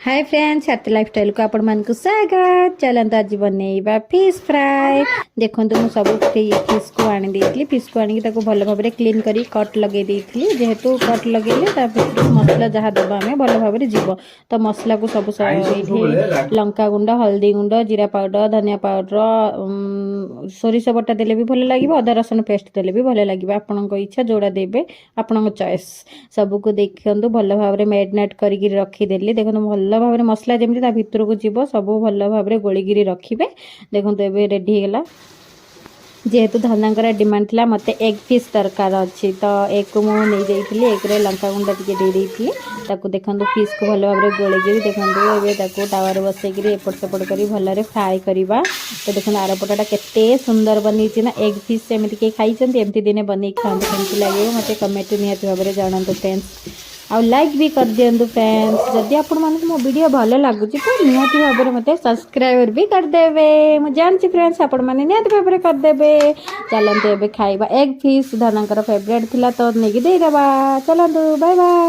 Hi friends happy lifestyle को आपण मानक स्वागत। चलते आज बनइबा फिश फ्राए। देखो मुझे सब फिश को आनी देती फिश को आनिक भल भाव में क्लीन कर कट लगे देती जेहेतु कट लगे मसला जहाँ दबा आम भल भाव में जीव तो मसला को सब लंका गुंड हल्दी गुंड जीरा पाउडर धनिया पाउडर सोरिष बटा देले भी भल लगे अदा रसुण पेस्ट देले भी भल लगे आपण इच्छा जोड़ा देवे आपण चॉइस सबको देखु भल भाव में मैरिनेट करके रखीदेली देखो भल भाव में मसला जमी भितर को जीव सब भल भाव में गोलिकी रखिए। देखो ये रेडी होगा जेहेतु धनांकर डिमांड थी मत एग फिश दरकार अच्छी तो एग को मुझे एग रे लंका गुंड टी देखो फिश को भल भाव में गोलिकी देखो टावर बसैक एपट सेपट कर भल फ्राए करवा। तो देखो आर पटा के सुंदर बनी ना एग फिश एमती कहीं खाई एमती दिने बन खाते कमी लगे मत कमेंट निहत भाव में जानते फ्रेंड्स आउ लाइक भी कर दिंतु फ्रेंड्स जदि आपण मानक मो वीडियो भल लगुच तो निहत भाव में मत सब्सक्राइब भी करदेवे मुझे जानची फ्रेंड्स आपण मैंने निहत भाव में करदेवे। चलते खाइबा एग फिश धनांकर फेवरेट थिला तो नहीं देदेबा। चलतु बाय बाय।